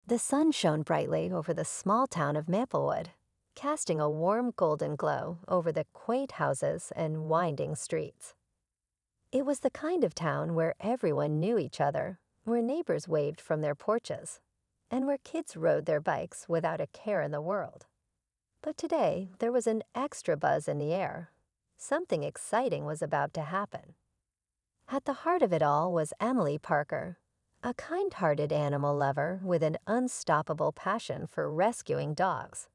The sun shone brightly over the small town of Maplewood, casting a warm golden glow over the quaint houses and winding streets. It was the kind of town where everyone knew each other, where neighbors waved from their porches, and where kids rode their bikes without a care in the world. But today, there was an extra buzz in the air. Something exciting was about to happen. At the heart of it all was Emily Parker, a kind-hearted animal lover with an unstoppable passion for rescuing dogs.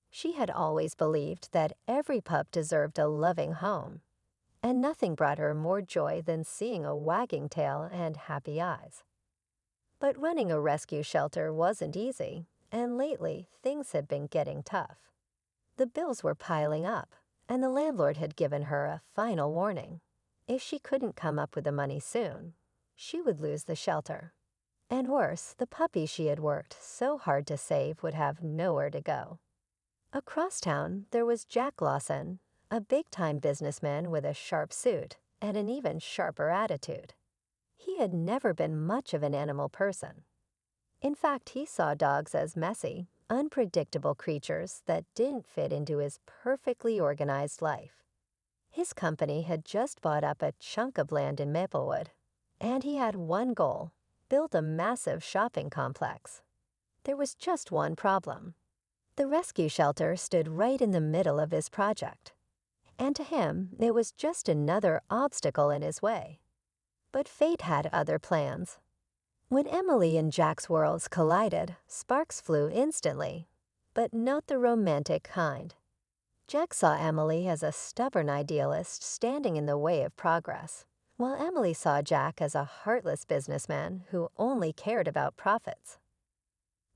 She had always believed that every pup deserved a loving home, and nothing brought her more joy than seeing a wagging tail and happy eyes. But running a rescue shelter wasn't easy, and lately things had been getting tough. The bills were piling up, and the landlord had given her a final warning. If she couldn't come up with the money soon, she would lose the shelter. And worse, the puppy she had worked so hard to save would have nowhere to go. Across town, there was Jack Lawson, a big-time businessman with a sharp suit and an even sharper attitude. He had never been much of an animal person. In fact, he saw dogs as messy, unpredictable creatures that didn't fit into his perfectly organized life. His company had just bought up a chunk of land in Maplewood, and he had one goal: build a massive shopping complex. There was just one problem. The rescue shelter stood right in the middle of his project, and to him, it was just another obstacle in his way. But fate had other plans. When Emily and Jack's worlds collided, sparks flew instantly, but not the romantic kind. Jack saw Emily as a stubborn idealist standing in the way of progress, while Emily saw Jack as a heartless businessman who only cared about profits.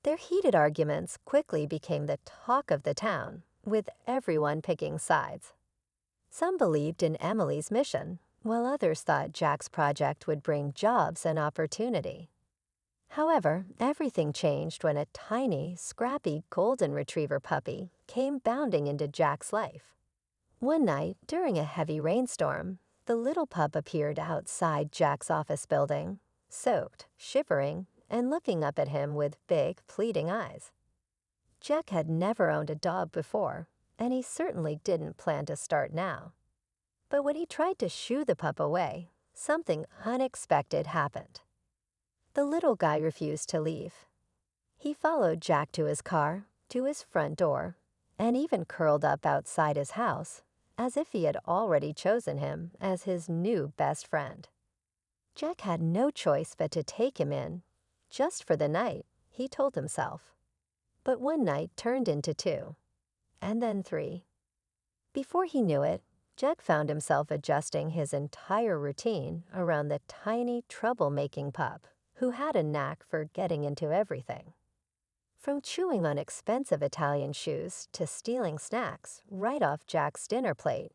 Their heated arguments quickly became the talk of the town, with everyone picking sides. Some believed in Emily's mission, while others thought Jack's project would bring jobs and opportunity. However, everything changed when a tiny, scrappy golden retriever puppy came bounding into Jack's life. One night, during a heavy rainstorm, the little pup appeared outside Jack's office building, soaked, shivering, and looking up at him with big, pleading eyes. Jack had never owned a dog before, and he certainly didn't plan to start now. But when he tried to shoo the pup away, something unexpected happened. The little guy refused to leave. He followed Jack to his car, to his front door, and even curled up outside his house, as if he had already chosen him as his new best friend. Jack had no choice but to take him in, just for the night, he told himself. But one night turned into two, and then three. Before he knew it, Jack found himself adjusting his entire routine around the tiny, troublemaking pup who had a knack for getting into everything. From chewing on expensive Italian shoes to stealing snacks right off Jack's dinner plate,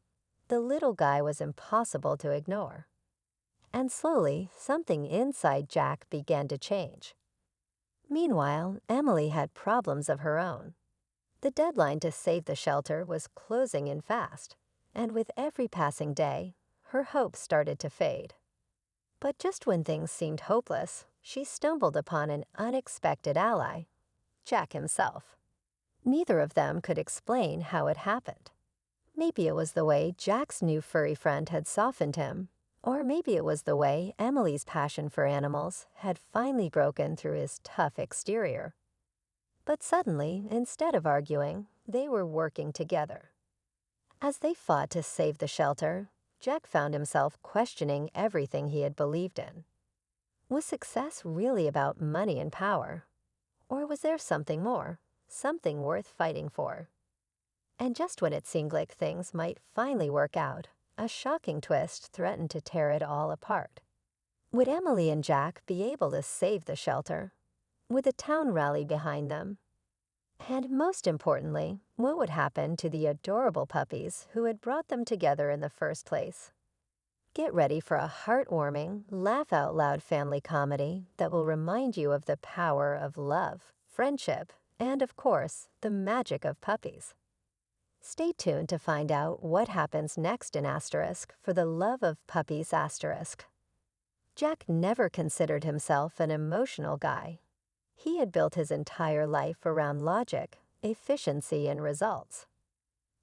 the little guy was impossible to ignore. And slowly, something inside Jack began to change. Meanwhile, Emily had problems of her own. The deadline to save the shelter was closing in fast, and with every passing day, her hope started to fade. But just when things seemed hopeless, she stumbled upon an unexpected ally, Jack himself. Neither of them could explain how it happened. Maybe it was the way Jack's new furry friend had softened him, or maybe it was the way Emily's passion for animals had finally broken through his tough exterior. But suddenly, instead of arguing, they were working together. As they fought to save the shelter, Jack found himself questioning everything he had believed in. Was success really about money and power? Or was there something more, something worth fighting for? And just when it seemed like things might finally work out, a shocking twist threatened to tear it all apart. Would Emily and Jack be able to save the shelter? Would the town rally behind them? And most importantly, what would happen to the adorable puppies who had brought them together in the first place? Get ready for a heartwarming, laugh-out-loud family comedy that will remind you of the power of love, friendship, and, of course, the magic of puppies. Stay tuned to find out what happens next in Asterisk for the Love of Puppies Asterisk. Jack never considered himself an emotional guy. He had built his entire life around logic, efficiency, and results.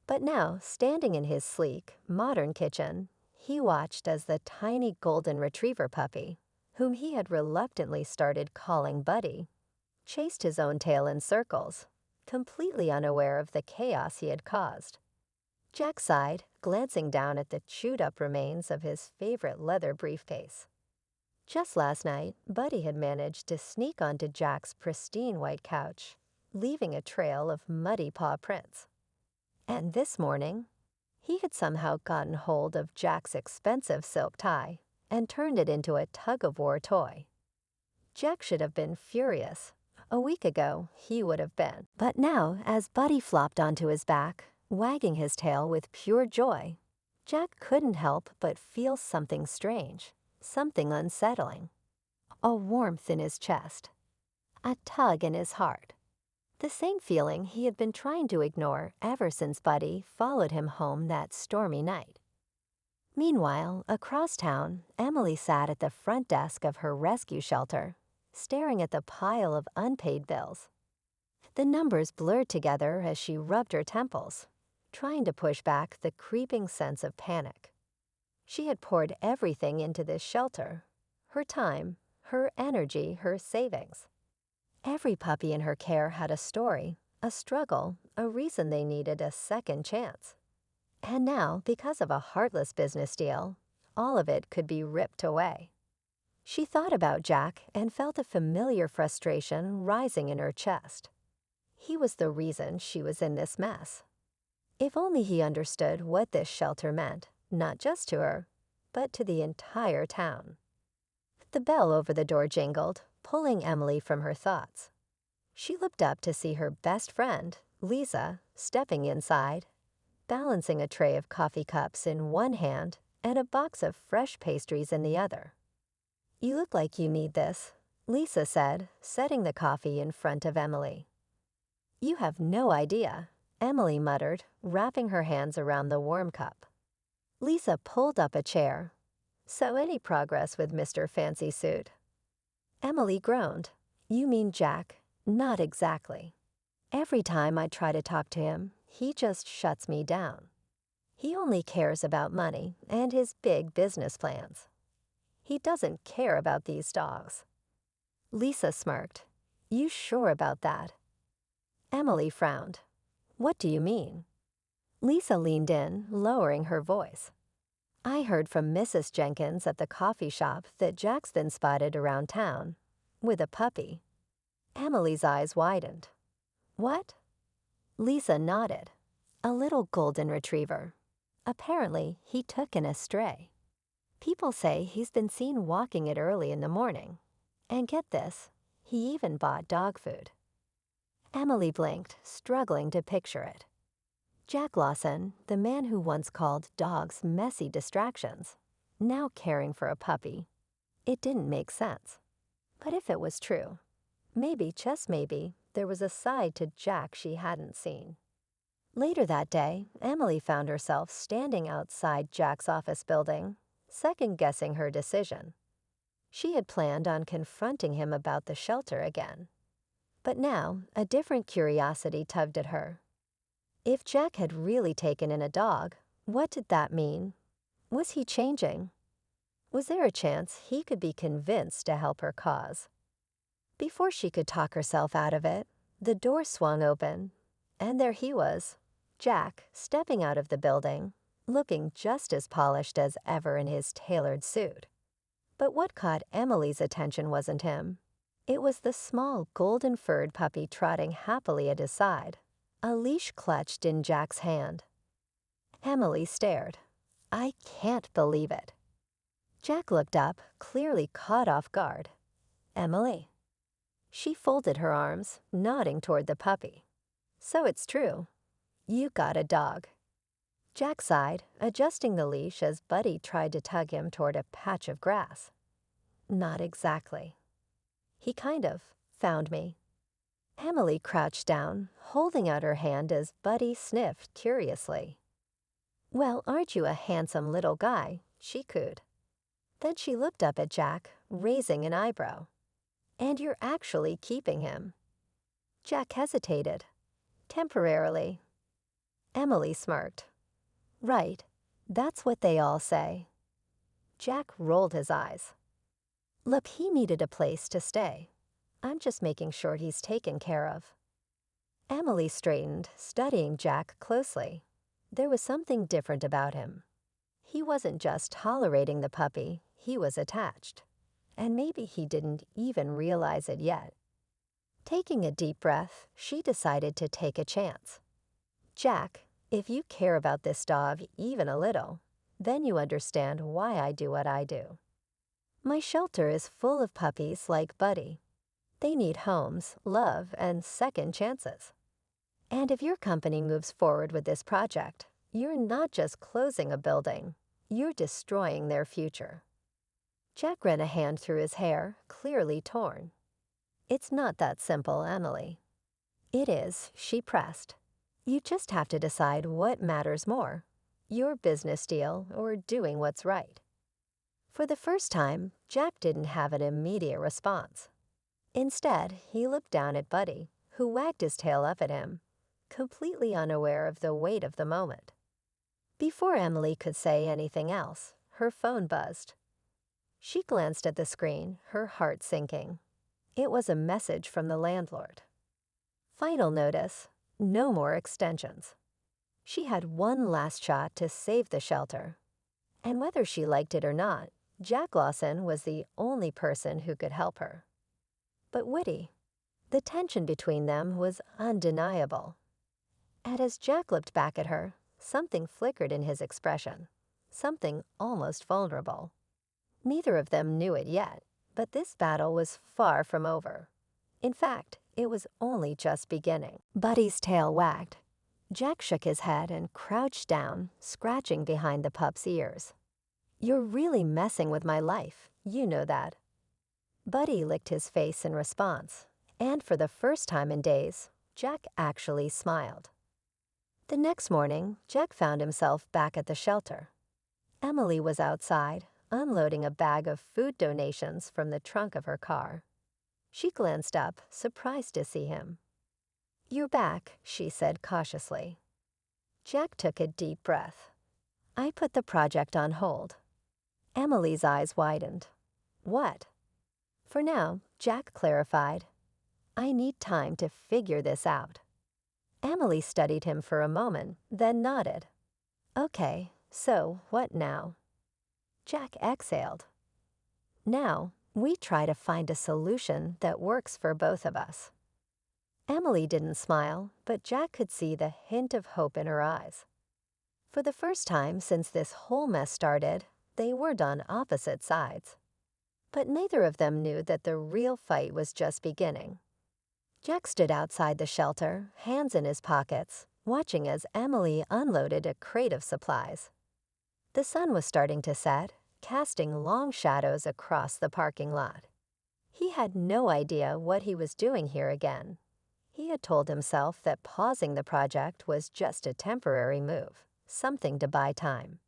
But now, standing in his sleek, modern kitchen, he watched as the tiny golden retriever puppy, whom he had reluctantly started calling Buddy, chased his own tail in circles, completely unaware of the chaos he had caused. Jack sighed, glancing down at the chewed-up remains of his favorite leather briefcase. Just last night, Buddy had managed to sneak onto Jack's pristine white couch, leaving a trail of muddy paw prints. And this morning, he had somehow gotten hold of Jack's expensive silk tie and turned it into a tug-of-war toy. Jack should have been furious. A week ago, he would have been. But now, as Buddy flopped onto his back, wagging his tail with pure joy, Jack couldn't help but feel something strange, something unsettling. A warmth in his chest, a tug in his heart. The same feeling he had been trying to ignore ever since Buddy followed him home that stormy night. Meanwhile, across town, Emily sat at the front desk of her rescue shelter, staring at the pile of unpaid bills. The numbers blurred together as she rubbed her temples, trying to push back the creeping sense of panic. She had poured everything into this shelter, her time, her energy, her savings. Every puppy in her care had a story, a struggle, a reason they needed a second chance. And now, because of a heartless business deal, all of it could be ripped away. She thought about Jack and felt a familiar frustration rising in her chest. He was the reason she was in this mess. If only he understood what this shelter meant, not just to her, but to the entire town. The bell over the door jingled, pulling Emily from her thoughts. She looked up to see her best friend, Lisa, stepping inside, balancing a tray of coffee cups in one hand and a box of fresh pastries in the other. "You look like you need this," Lisa said, setting the coffee in front of Emily. "You have no idea," Emily muttered, wrapping her hands around the warm cup. Lisa pulled up a chair. "So any progress with Mr. Fancy Suit?" Emily groaned. "You mean Jack?" "Not exactly. Every time I try to talk to him, he just shuts me down. He only cares about money and his big business plans. He doesn't care about these dogs." Lisa smirked. "You sure about that?" Emily frowned. "What do you mean?" Lisa leaned in, lowering her voice. "I heard from Mrs. Jenkins at the coffee shop that Jack's been spotted around town, with a puppy." Emily's eyes widened. "What?" Lisa nodded. "A little golden retriever. Apparently, he took an estray. People say he's been seen walking it early in the morning. And get this, he even bought dog food." Emily blinked, struggling to picture it. Jack Lawson, the man who once called dogs messy distractions, now caring for a puppy. It didn't make sense. But if it was true, maybe, just maybe, there was a side to Jack she hadn't seen. Later that day, Emily found herself standing outside Jack's office building, second-guessing her decision. She had planned on confronting him about the shelter again. But now, a different curiosity tugged at her. If Jack had really taken in a dog, what did that mean? Was he changing? Was there a chance he could be convinced to help her cause? Before she could talk herself out of it, the door swung open, and there he was, Jack, stepping out of the building, looking just as polished as ever in his tailored suit. But what caught Emily's attention wasn't him. It was the small, golden-furred puppy trotting happily at his side, a leash clutched in Jack's hand. Emily stared. "I can't believe it." Jack looked up, clearly caught off guard. "Emily." She folded her arms, nodding toward the puppy. "So it's true. You got a dog." Jack sighed, adjusting the leash as Buddy tried to tug him toward a patch of grass. "Not exactly. He kind of found me." Emily crouched down, holding out her hand as Buddy sniffed curiously. "Well, aren't you a handsome little guy?" she cooed. Then she looked up at Jack, raising an eyebrow. And you're actually keeping him." Jack hesitated. "Temporarily." Emily smirked. "Right. That's what they all say." Jack rolled his eyes. "Look, he needed a place to stay. I'm just making sure he's taken care of." Emily straightened, studying Jack closely. There was something different about him. He wasn't just tolerating the puppy, he was attached. And maybe he didn't even realize it yet. Taking a deep breath, she decided to take a chance. "Jack, if you care about this dog even a little, then you understand why I do what I do. My shelter is full of puppies like Buddy. They need homes, love, and second chances. And if your company moves forward with this project, you're not just closing a building, you're destroying their future." Jack ran a hand through his hair, clearly torn. "It's not that simple, Emily." "It is," she pressed. "You just have to decide what matters more, your business deal or doing what's right." For the first time, Jack didn't have an immediate response. Instead, he looked down at Buddy, who wagged his tail up at him, completely unaware of the weight of the moment. Before Emily could say anything else, her phone buzzed. She glanced at the screen, her heart sinking. It was a message from the landlord. Final notice: no more extensions. She had one last shot to save the shelter. And whether she liked it or not, Jack Lawson was the only person who could help her. But Woody, the tension between them was undeniable. And as Jack looked back at her, something flickered in his expression, something almost vulnerable. Neither of them knew it yet, but this battle was far from over. In fact, it was only just beginning. Buddy's tail wagged. Jack shook his head and crouched down, scratching behind the pup's ears. "You're really messing with my life, you know that." Buddy licked his face in response, and for the first time in days, Jack actually smiled. The next morning, Jack found himself back at the shelter. Emily was outside, unloading a bag of food donations from the trunk of her car. She glanced up, surprised to see him. "You're back," she said cautiously. Jack took a deep breath. "I put the project on hold." Emily's eyes widened. "What?" For now, Jack clarified, "I need time to figure this out." Emily studied him for a moment, then nodded. "Okay, so what now?" Jack exhaled. "Now, we try to find a solution that works for both of us." Emily didn't smile, but Jack could see the hint of hope in her eyes. For the first time since this whole mess started, they weren't on opposite sides. But neither of them knew that the real fight was just beginning. Jack stood outside the shelter, hands in his pockets, watching as Emily unloaded a crate of supplies. The sun was starting to set, casting long shadows across the parking lot. He had no idea what he was doing here again. He had told himself that pausing the project was just a temporary move, something to buy time.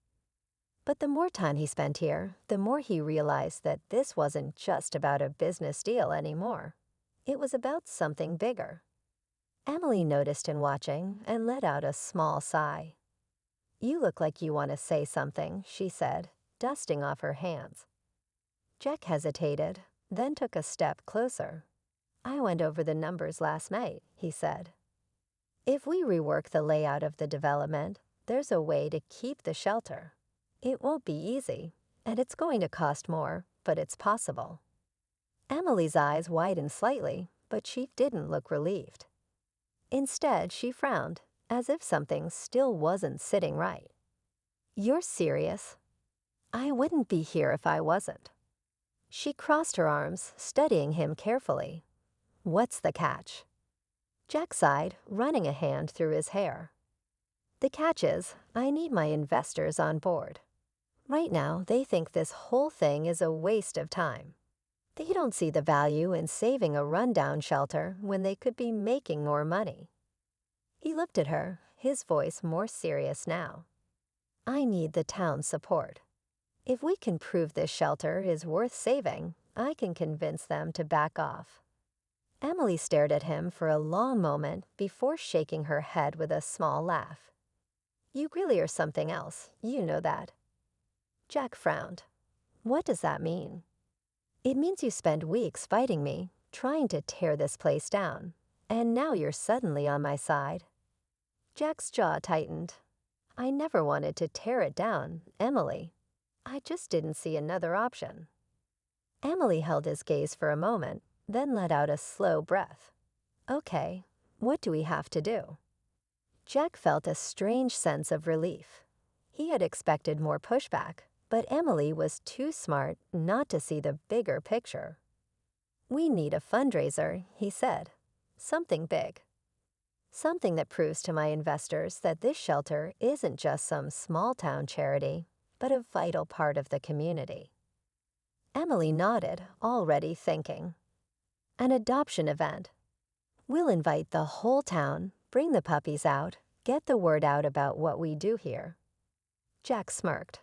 But the more time he spent here, the more he realized that this wasn't just about a business deal anymore. It was about something bigger. Emily noticed him watching and let out a small sigh. "You look like you want to say something," she said, dusting off her hands. Jack hesitated, then took a step closer. "I went over the numbers last night," he said. "If we rework the layout of the development, there's a way to keep the shelter. It won't be easy, and it's going to cost more, but it's possible." Emily's eyes widened slightly, but she didn't look relieved. Instead, she frowned, as if something still wasn't sitting right. "You're serious?" "I wouldn't be here if I wasn't." She crossed her arms, studying him carefully. "What's the catch?" Jack sighed, running a hand through his hair. "The catch is, I need my investors on board. Right now, they think this whole thing is a waste of time. They don't see the value in saving a rundown shelter when they could be making more money." He looked at her, his voice more serious now. "I need the town's support. If we can prove this shelter is worth saving, I can convince them to back off." Emily stared at him for a long moment before shaking her head with a small laugh. "You really are something else, you know that." Jack frowned. "What does that mean?" "It means you spent weeks fighting me, trying to tear this place down, and now you're suddenly on my side." Jack's jaw tightened. "I never wanted to tear it down, Emily. I just didn't see another option." Emily held his gaze for a moment, then let out a slow breath. "Okay, what do we have to do?" Jack felt a strange sense of relief. He had expected more pushback, but Emily was too smart not to see the bigger picture. "We need a fundraiser," he said. "Something big. Something that proves to my investors that this shelter isn't just some small-town charity, but a vital part of the community." Emily nodded, already thinking. "An adoption event. We'll invite the whole town, bring the puppies out, get the word out about what we do here." Jack smirked.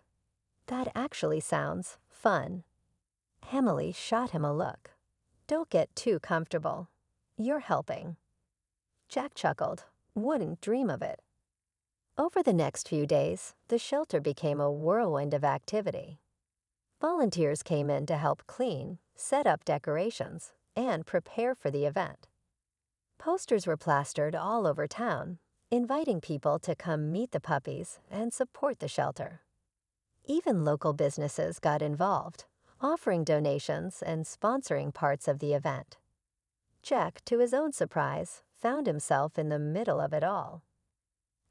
"That actually sounds fun." Emily shot him a look. "Don't get too comfortable. You're helping." Jack chuckled. "Wouldn't dream of it." Over the next few days, the shelter became a whirlwind of activity. Volunteers came in to help clean, set up decorations, and prepare for the event. Posters were plastered all over town, inviting people to come meet the puppies and support the shelter. Even local businesses got involved, offering donations and sponsoring parts of the event. Jack, to his own surprise, found himself in the middle of it all.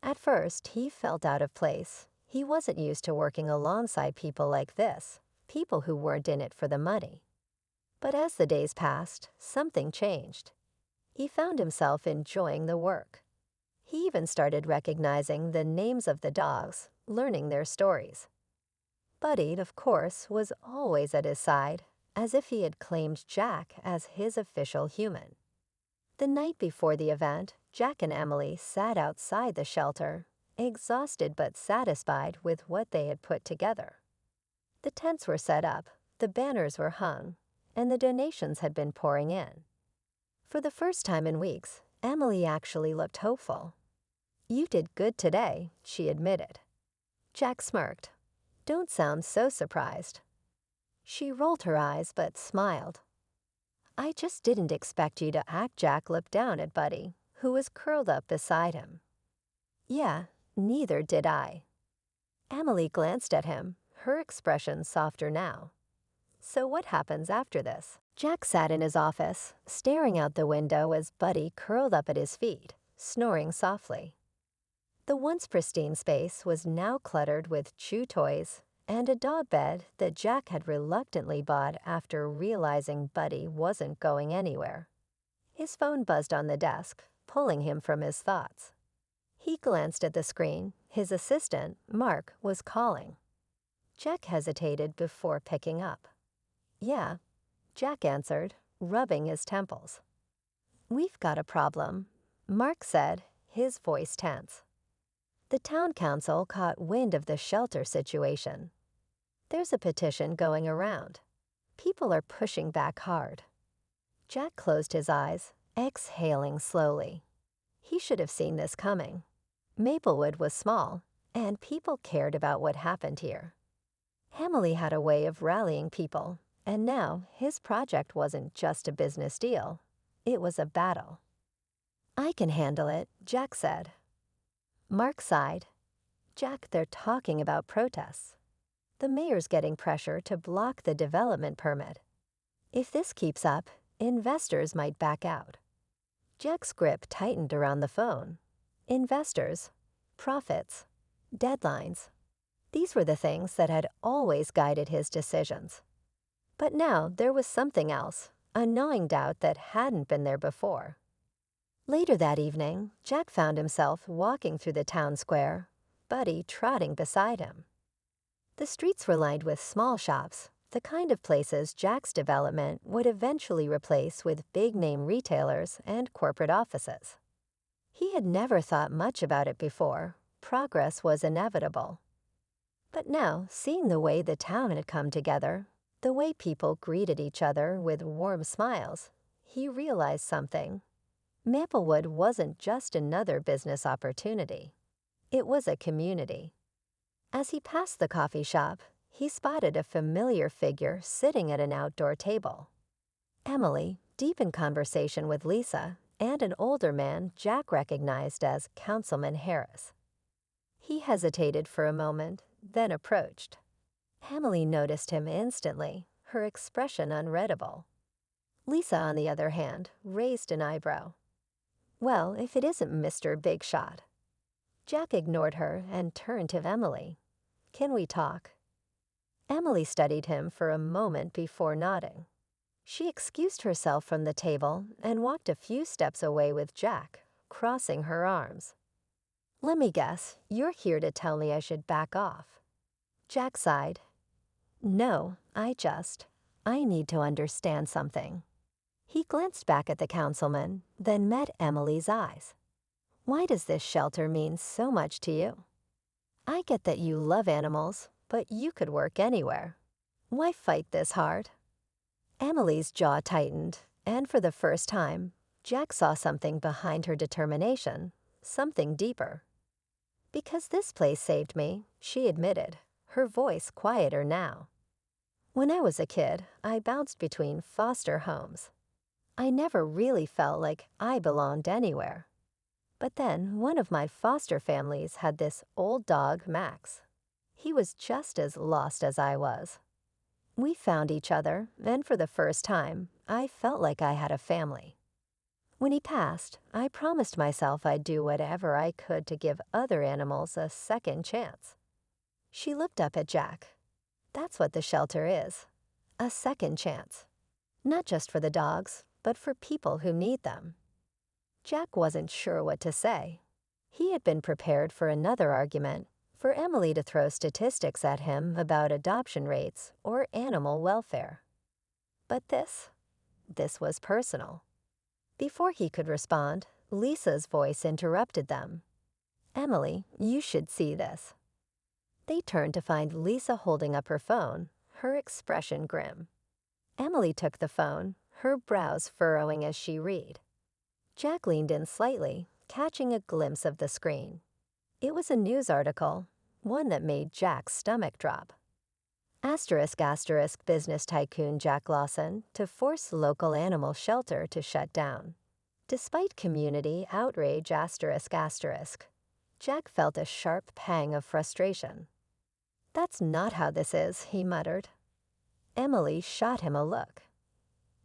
At first, he felt out of place. He wasn't used to working alongside people like this, people who weren't in it for the money. But as the days passed, something changed. He found himself enjoying the work. He even started recognizing the names of the dogs, learning their stories. Buddy, of course, was always at his side, as if he had claimed Jack as his official human. The night before the event, Jack and Emily sat outside the shelter, exhausted but satisfied with what they had put together. The tents were set up, the banners were hung, and the donations had been pouring in. For the first time in weeks, Emily actually looked hopeful. "You did good today," she admitted. Jack smirked. "Don't sound so surprised." She rolled her eyes but smiled. "I just didn't expect you to act." Jack looked down at Buddy, who was curled up beside him. "Yeah, neither did I." Emily glanced at him, her expression softer now. "So what happens after this?" Jack sat in his office, staring out the window as Buddy curled up at his feet, snoring softly. The once pristine space was now cluttered with chew toys and a dog bed that Jack had reluctantly bought after realizing Buddy wasn't going anywhere. His phone buzzed on the desk, pulling him from his thoughts. He glanced at the screen. His assistant, Mark, was calling. Jack hesitated before picking up. "Yeah," Jack answered, rubbing his temples. "We've got a problem," Mark said, his voice tense. The town council caught wind of the shelter situation. "There's a petition going around. People are pushing back hard." Jack closed his eyes, exhaling slowly. He should have seen this coming. Maplewood was small, and people cared about what happened here. Emily had a way of rallying people, and now his project wasn't just a business deal. It was a battle. "I can handle it," Jack said. Mark sighed. "Jack, they're talking about protests. The mayor's getting pressure to block the development permit. If this keeps up, investors might back out." Jack's grip tightened around the phone. Investors, profits, deadlines. These were the things that had always guided his decisions. But now there was something else, a gnawing doubt that hadn't been there before. Later that evening, Jack found himself walking through the town square, Buddy trotting beside him. The streets were lined with small shops, the kind of places Jack's development would eventually replace with big-name retailers and corporate offices. He had never thought much about it before. Progress was inevitable. But now, seeing the way the town had come together, The way people greeted each other with warm smiles, he realized something. Maplewood wasn't just another business opportunity. It was a community. As he passed the coffee shop, he spotted a familiar figure sitting at an outdoor table. Emily, deep in conversation with Lisa, and an older man Jack recognized as Councilman Harris. He hesitated for a moment, then approached. Emily noticed him instantly, her expression unreadable. Lisa, on the other hand, raised an eyebrow. "Well, if it isn't Mr. Big Shot." Jack ignored her and turned to Emily. "Can we talk?" Emily studied him for a moment before nodding. She excused herself from the table and walked a few steps away with Jack, crossing her arms. "Let me guess, you're here to tell me I should back off." Jack sighed. "No, I need to understand something." He glanced back at the councilman, then met Emily's eyes. "Why does this shelter mean so much to you? I get that you love animals, but you could work anywhere. Why fight this hard?" Emily's jaw tightened, and for the first time, Jack saw something behind her determination, something deeper. "Because this place saved me," she admitted, her voice quieter now. "When I was a kid, I bounced between foster homes. I never really felt like I belonged anywhere. But then one of my foster families had this old dog, Max. He was just as lost as I was. We found each other, and for the first time, I felt like I had a family. When he passed, I promised myself I'd do whatever I could to give other animals a second chance." She looked up at Jack. "That's what the shelter is. A second chance. Not just for the dogs, but for people who need them." Jack wasn't sure what to say. He had been prepared for another argument, for Emily to throw statistics at him about adoption rates or animal welfare. But this was personal. Before he could respond, Lisa's voice interrupted them. "Emily, you should see this." They turned to find Lisa holding up her phone, her expression grim. Emily took the phone, her brows furrowing as she read. Jack leaned in slightly, catching a glimpse of the screen. It was a news article, one that made Jack's stomach drop. *** business tycoon Jack Lawson to force local animal shelter to shut down. Despite community outrage ***, Jack felt a sharp pang of frustration. "That's not how this is," he muttered. Emily shot him a look.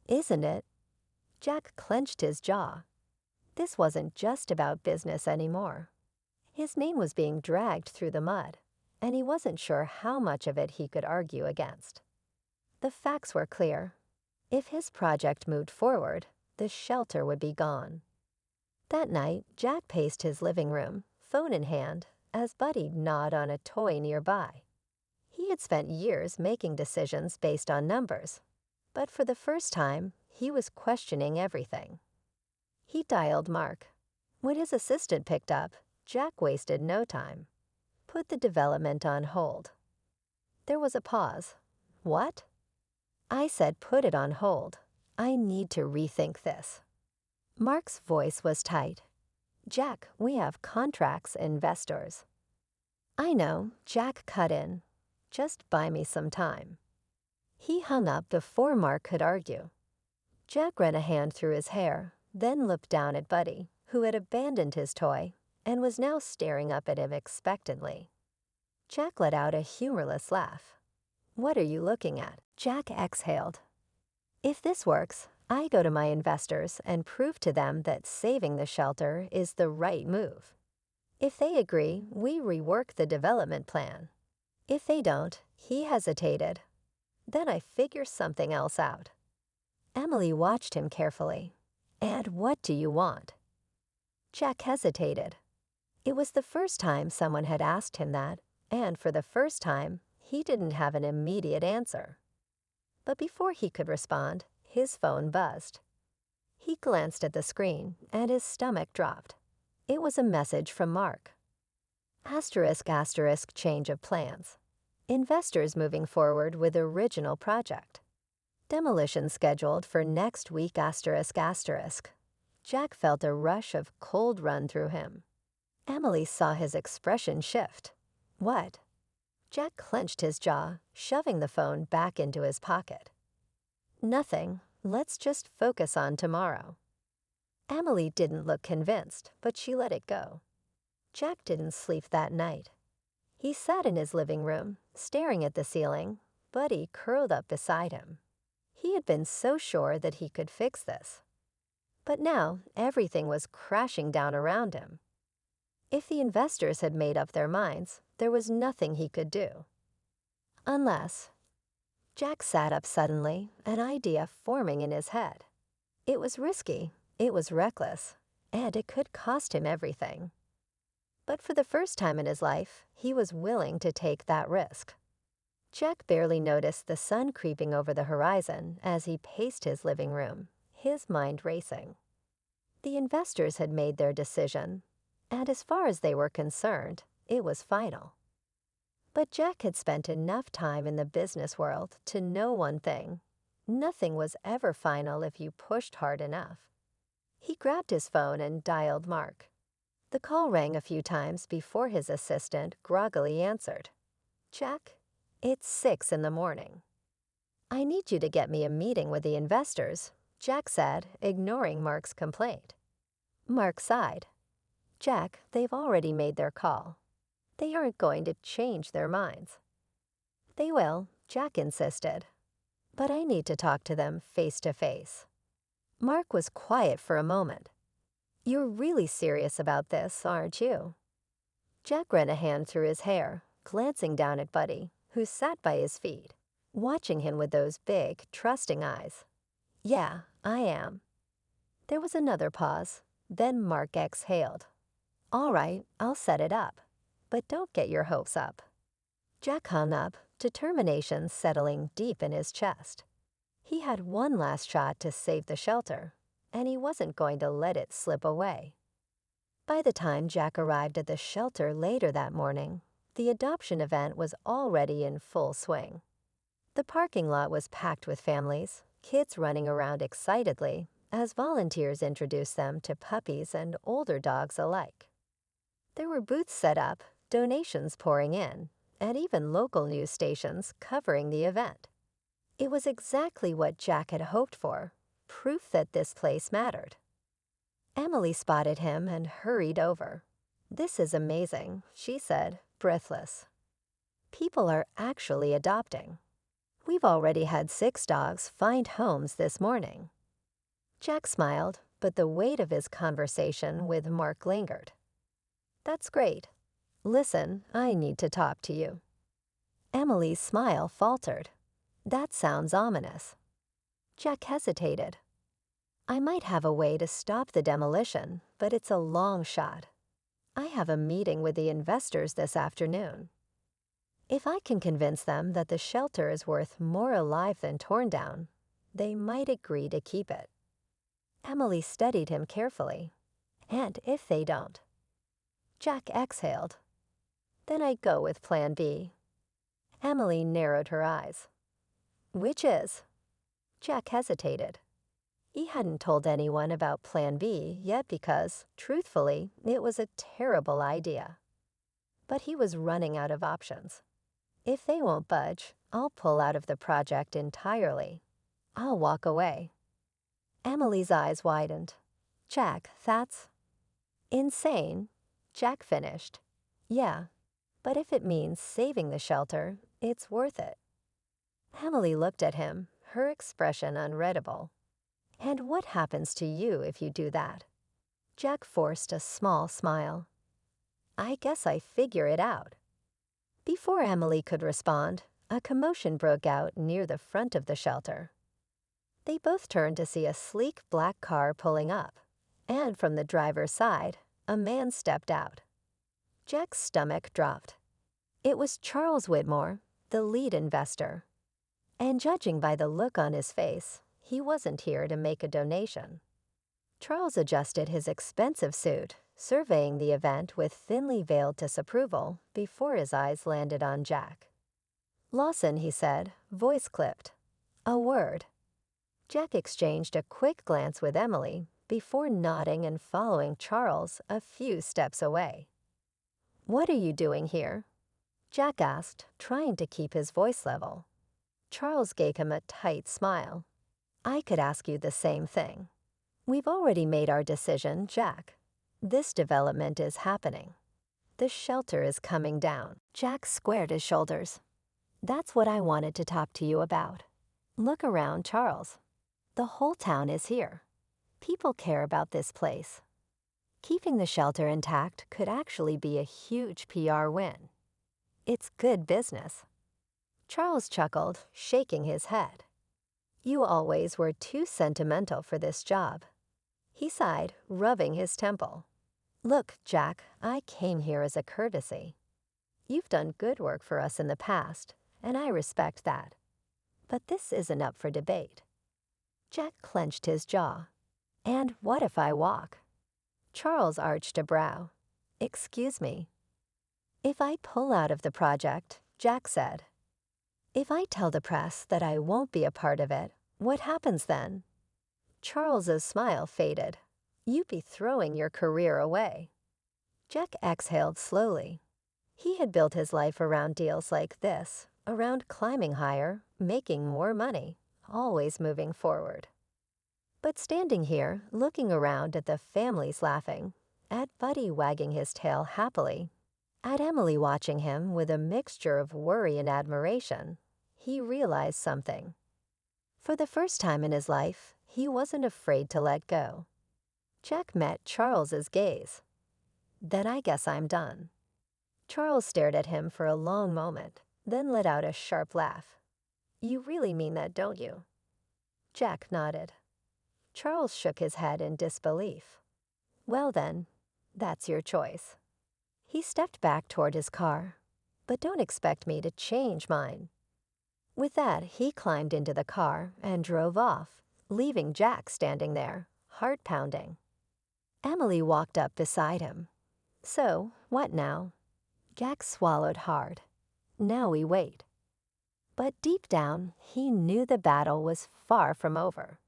"Isn't it?" Jack clenched his jaw. This wasn't just about business anymore. His name was being dragged through the mud, and he wasn't sure how much of it he could argue against. The facts were clear. If his project moved forward, the shelter would be gone. That night, Jack paced his living room, phone in hand, as Buddy gnawed on a toy nearby. He had spent years making decisions based on numbers, but for the first time, he was questioning everything. He dialed Mark. When his assistant picked up, Jack wasted no time. "Put the development on hold." There was a pause. "What?" "I said put it on hold. I need to rethink this." Mark's voice was tight. "Jack, we have contracts, investors." "I know," Jack cut in. "Just buy me some time." He hung up before Mark could argue. Jack ran a hand through his hair, then looked down at Buddy, who had abandoned his toy and was now staring up at him expectantly. Jack let out a humorless laugh. "What are you looking at?" Jack exhaled. "If this works, I go to my investors and prove to them that saving the shelter is the right move. If they agree, we rework the development plan. If they don't," he hesitated, "then I figure something else out." Emily watched him carefully. "And what do you want?" Jack hesitated. It was the first time someone had asked him that, and for the first time, he didn't have an immediate answer. But before he could respond, his phone buzzed. He glanced at the screen, and his stomach dropped. It was a message from Mark. ***, change of plans. Investors moving forward with original project. Demolition scheduled for next week asterisk asterisk. Jack felt a rush of cold run through him. Emily saw his expression shift. What? Jack clenched his jaw, shoving the phone back into his pocket. Nothing. Let's just focus on tomorrow. Emily didn't look convinced, but she let it go. Jack didn't sleep that night. He sat in his living room, staring at the ceiling, Buddy curled up beside him. He had been so sure that he could fix this. But now everything was crashing down around him. If the investors had made up their minds, there was nothing he could do. Unless... Jack sat up suddenly, an idea forming in his head. It was risky, it was reckless, and it could cost him everything. But for the first time in his life, he was willing to take that risk. Jack barely noticed the sun creeping over the horizon as he paced his living room, his mind racing. The investors had made their decision, and as far as they were concerned, it was final. But Jack had spent enough time in the business world to know one thing. Nothing was ever final if you pushed hard enough. He grabbed his phone and dialed Mark. The call rang a few times before his assistant groggily answered. "Jack, it's 6 in the morning." "I need you to get me a meeting with the investors," Jack said, ignoring Mark's complaint. Mark sighed. "Jack, they've already made their call. They aren't going to change their minds." "They will," Jack insisted. "But I need to talk to them face to face." Mark was quiet for a moment. "You're really serious about this, aren't you?" Jack ran a hand through his hair, glancing down at Buddy, who sat by his feet, watching him with those big, trusting eyes. "Yeah, I am." There was another pause. Then Mark exhaled. "All right, I'll set it up. But don't get your hopes up." Jack hung up, determination settling deep in his chest. He had one last shot to save the shelter, and he wasn't going to let it slip away. By the time Jack arrived at the shelter later that morning, the adoption event was already in full swing. The parking lot was packed with families, kids running around excitedly as volunteers introduced them to puppies and older dogs alike. There were booths set up, donations pouring in, and even local news stations covering the event. It was exactly what Jack had hoped for, proof that this place mattered. Emily spotted him and hurried over. "This is amazing," she said, breathless. "People are actually adopting. We've already had 6 dogs find homes this morning." Jack smiled, but the weight of his conversation with Mark lingered. "That's great. Listen, I need to talk to you." Emily's smile faltered. "That sounds ominous." Jack hesitated. "I might have a way to stop the demolition, but it's a long shot. I have a meeting with the investors this afternoon. If I can convince them that the shelter is worth more alive than torn down, they might agree to keep it." Emily studied him carefully. "And if they don't?" Jack exhaled. "Then I go with Plan B." Emily narrowed her eyes. "Which is?" Jack hesitated. He hadn't told anyone about Plan B yet because, truthfully, it was a terrible idea. But he was running out of options. "If they won't budge, I'll pull out of the project entirely. I'll walk away." Emily's eyes widened. "Jack, that's..." "Insane," Jack finished. "Yeah, but if it means saving the shelter, it's worth it." Emily looked at him, her expression unreadable. "And what happens to you if you do that?" Jack forced a small smile. "I guess I figure it out." Before Emily could respond, a commotion broke out near the front of the shelter. They both turned to see a sleek black car pulling up, and from the driver's side, a man stepped out. Jack's stomach dropped. It was Charles Whitmore, the lead investor. And judging by the look on his face, he wasn't here to make a donation. Charles adjusted his expensive suit, surveying the event with thinly veiled disapproval before his eyes landed on Jack. Lawson, he said, voice clipped. A word. Jack exchanged a quick glance with Emily before nodding and following Charles a few steps away. "What are you doing here?" Jack asked, trying to keep his voice level. Charles gave him a tight smile. "I could ask you the same thing. We've already made our decision, Jack. This development is happening. The shelter is coming down." Jack squared his shoulders. "That's what I wanted to talk to you about. Look around, Charles. The whole town is here. People care about this place. Keeping the shelter intact could actually be a huge PR win. It's good business." Charles chuckled, shaking his head. "You always were too sentimental for this job." He sighed, rubbing his temple. "Look, Jack, I came here as a courtesy. You've done good work for us in the past, and I respect that. But this isn't up for debate." Jack clenched his jaw. "And what if I walk?" Charles arched a brow. "Excuse me." "If I pull out of the project," Jack said. "If I tell the press that I won't be a part of it, what happens then?" Charles's smile faded. "You'd be throwing your career away." Jack exhaled slowly. He had built his life around deals like this, around climbing higher, making more money, always moving forward. But standing here, looking around at the families laughing, at Buddy wagging his tail happily, at Emily watching him with a mixture of worry and admiration, he realized something. For the first time in his life, he wasn't afraid to let go. Jack met Charles's gaze. "Then I guess I'm done." Charles stared at him for a long moment, then let out a sharp laugh. "You really mean that, don't you?" Jack nodded. Charles shook his head in disbelief. "Well then, that's your choice." He stepped back toward his car. "But don't expect me to change mine." With that, he climbed into the car and drove off, leaving Jack standing there, heart pounding. Emily walked up beside him. "So, what now?" Jack swallowed hard. "Now we wait." But deep down, he knew the battle was far from over.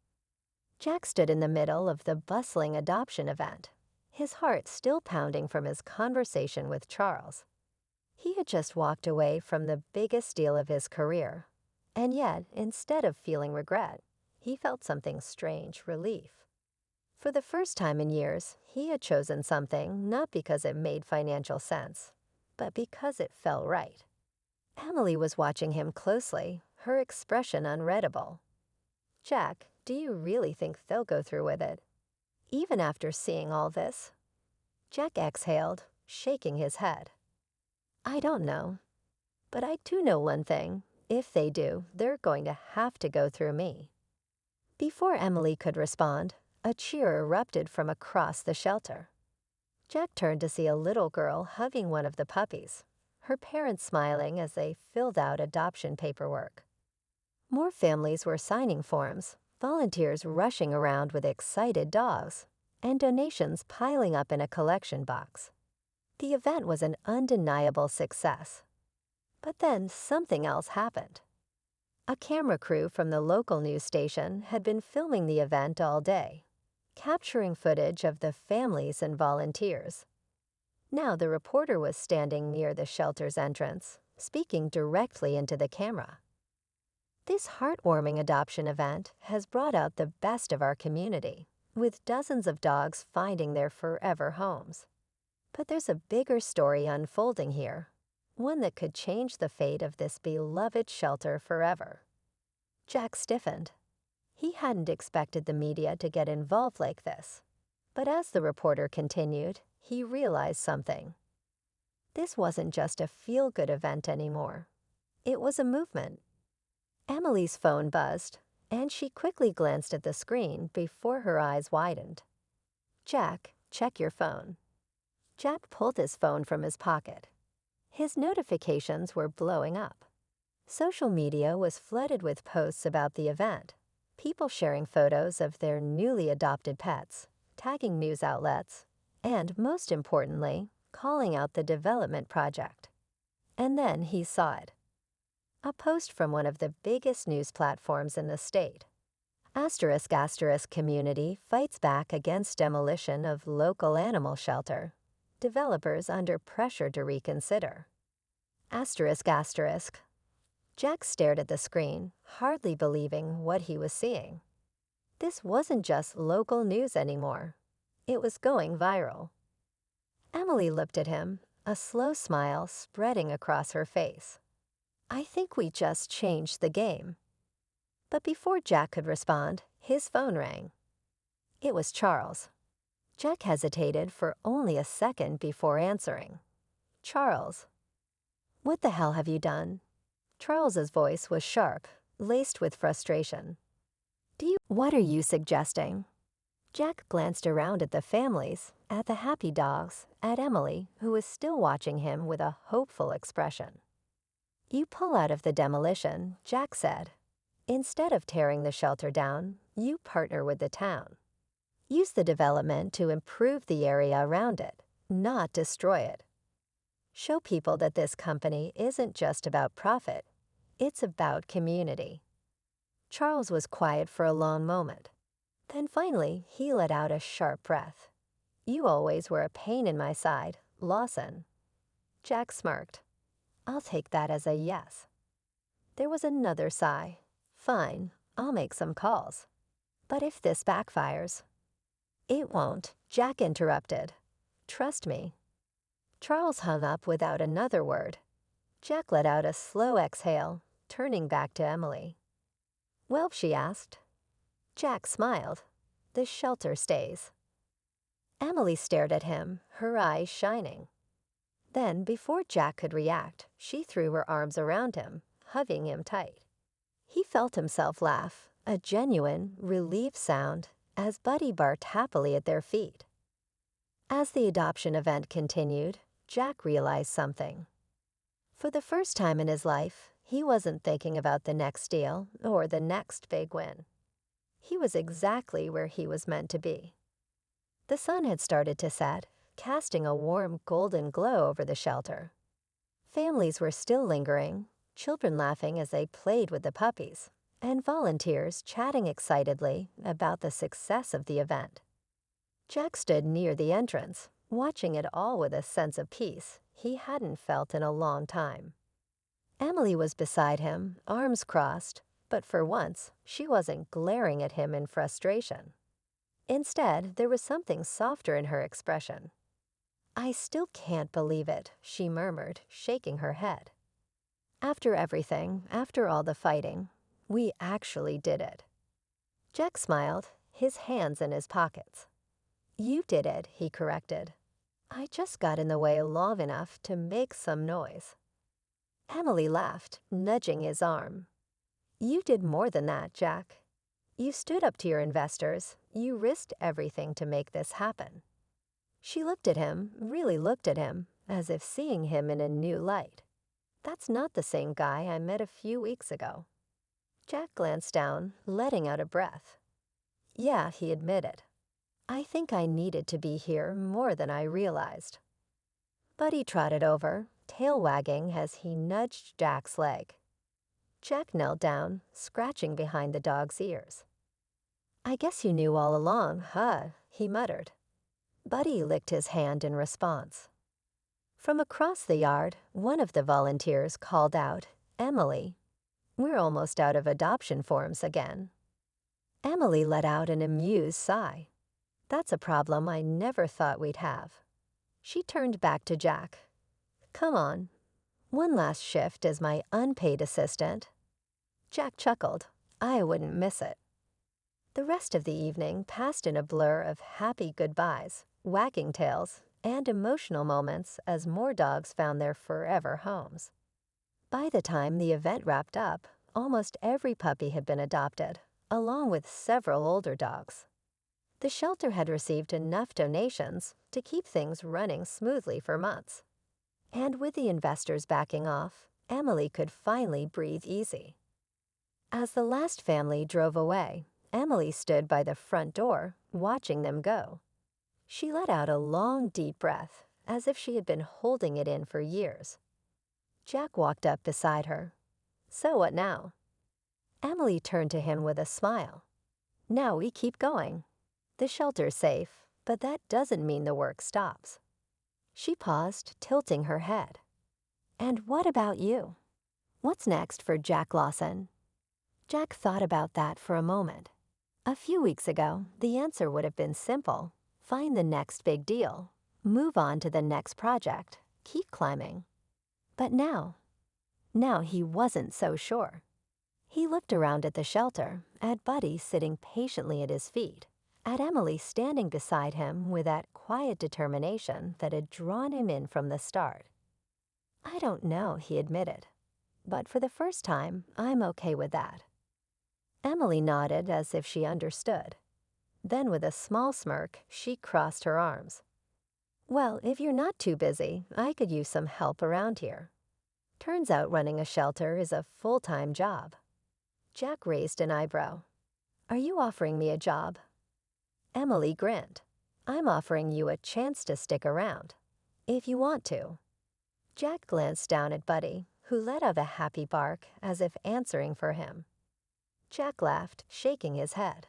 Jack stood in the middle of the bustling adoption event, his heart still pounding from his conversation with Charles. He had just walked away from the biggest deal of his career, and yet, instead of feeling regret, he felt something strange relief. For the first time in years, he had chosen something not because it made financial sense, but because it felt right. Emily was watching him closely, her expression unreadable. "Jack, do you really think they'll go through with it? Even after seeing all this?" Jack exhaled, shaking his head. "I don't know. But I do know one thing. If they do, they're going to have to go through me." Before Emily could respond, a cheer erupted from across the shelter. Jack turned to see a little girl hugging one of the puppies, her parents smiling as they filled out adoption paperwork. More families were signing forms, volunteers rushing around with excited dogs, and donations piling up in a collection box. The event was an undeniable success. But then something else happened. A camera crew from the local news station had been filming the event all day, capturing footage of the families and volunteers. Now the reporter was standing near the shelter's entrance, speaking directly into the camera. "This heartwarming adoption event has brought out the best of our community, with dozens of dogs finding their forever homes. But there's a bigger story unfolding here, one that could change the fate of this beloved shelter forever." Jack stiffened. He hadn't expected the media to get involved like this. But as the reporter continued, he realized something. This wasn't just a feel-good event anymore. It was a movement. Emily's phone buzzed, and she quickly glanced at the screen before her eyes widened. "Jack, check your phone." Jack pulled his phone from his pocket. His notifications were blowing up. Social media was flooded with posts about the event, people sharing photos of their newly adopted pets, tagging news outlets, and, most importantly, calling out the development project. And then he saw it. A post from one of the biggest news platforms in the state. *** community fights back against demolition of local animal shelter. Developers under pressure to reconsider. ***. Jack stared at the screen, hardly believing what he was seeing. This wasn't just local news anymore. It was going viral. Emily looked at him, a slow smile spreading across her face. I think we just changed the game. But before Jack could respond, his phone rang. It was Charles. Jack hesitated for only a second before answering. Charles. What the hell have you done? Charles's voice was sharp, laced with frustration. What are you suggesting? Jack glanced around at the families, at the happy dogs, at Emily, who was still watching him with a hopeful expression. You pull out of the demolition, Jack said. Instead of tearing the shelter down, you partner with the town. Use the development to improve the area around it, not destroy it. Show people that this company isn't just about profit, it's about community. Charles was quiet for a long moment. Then finally, he let out a sharp breath. You always were a pain in my side, Lawson. Jack smirked. I'll take that as a yes. There was another sigh. Fine, I'll make some calls. But if this backfires? It won't, Jack interrupted. Trust me. Charles hung up without another word. Jack let out a slow exhale, turning back to Emily. Well, she asked. Jack smiled. The shelter stays. Emily stared at him, her eyes shining. Then, before Jack could react, she threw her arms around him, hugging him tight. He felt himself laugh, a genuine, relieved sound, as Buddy barked happily at their feet. As the adoption event continued, Jack realized something. For the first time in his life, he wasn't thinking about the next deal or the next big win. He was exactly where he was meant to be. The sun had started to set, casting a warm golden glow over the shelter. Families were still lingering, children laughing as they played with the puppies, and volunteers chatting excitedly about the success of the event. Jack stood near the entrance, watching it all with a sense of peace he hadn't felt in a long time. Emily was beside him, arms crossed, but for once, she wasn't glaring at him in frustration. Instead, there was something softer in her expression. I still can't believe it, she murmured, shaking her head. After everything, after all the fighting, we actually did it. Jack smiled, his hands in his pockets. You did it, he corrected. I just got in the way long enough to make some noise. Emily laughed, nudging his arm. You did more than that, Jack. You stood up to your investors. You risked everything to make this happen. She looked at him, really looked at him, as if seeing him in a new light. That's not the same guy I met a few weeks ago. Jack glanced down, letting out a breath. Yeah, he admitted. I think I needed to be here more than I realized. Buddy trotted over, tail wagging as he nudged Jack's leg. Jack knelt down, scratching behind the dog's ears. I guess you knew all along, huh? He muttered. Buddy licked his hand in response. From across the yard, one of the volunteers called out, Emily. We're almost out of adoption forms again. Emily let out an amused sigh. That's a problem I never thought we'd have. She turned back to Jack. Come on. One last shift as my unpaid assistant. Jack chuckled. I wouldn't miss it. The rest of the evening passed in a blur of happy goodbyes, wagging tails, and emotional moments as more dogs found their forever homes. By the time the event wrapped up, almost every puppy had been adopted, along with several older dogs. The shelter had received enough donations to keep things running smoothly for months. And with the investors backing off, Emily could finally breathe easy. As the last family drove away, Emily stood by the front door, watching them go. She let out a long, deep breath, as if she had been holding it in for years. Jack walked up beside her. So what now? Emily turned to him with a smile. Now we keep going. The shelter's safe, but that doesn't mean the work stops. She paused, tilting her head. And what about you? What's next for Jack Lawson? Jack thought about that for a moment. A few weeks ago, the answer would have been simple. Find the next big deal. Move on to the next project. Keep climbing. But now he wasn't so sure. He looked around at the shelter, at Buddy sitting patiently at his feet, at Emily standing beside him with that quiet determination that had drawn him in from the start. I don't know, he admitted. But for the first time, I'm okay with that. Emily nodded as if she understood. Then with a small smirk, she crossed her arms. Well, if you're not too busy, I could use some help around here. Turns out running a shelter is a full-time job. Jack raised an eyebrow. Are you offering me a job? Emily grinned. I'm offering you a chance to stick around, if you want to. Jack glanced down at Buddy, who let out a happy bark as if answering for him. Jack laughed, shaking his head.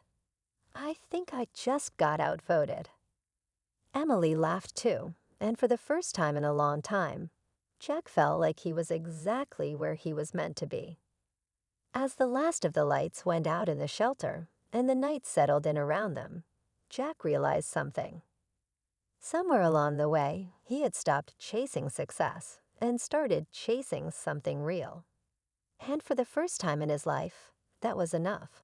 I think I just got outvoted. Emily laughed too, and for the first time in a long time, Jack felt like he was exactly where he was meant to be. As the last of the lights went out in the shelter and the night settled in around them, Jack realized something. Somewhere along the way, he had stopped chasing success and started chasing something real. And for the first time in his life, that was enough.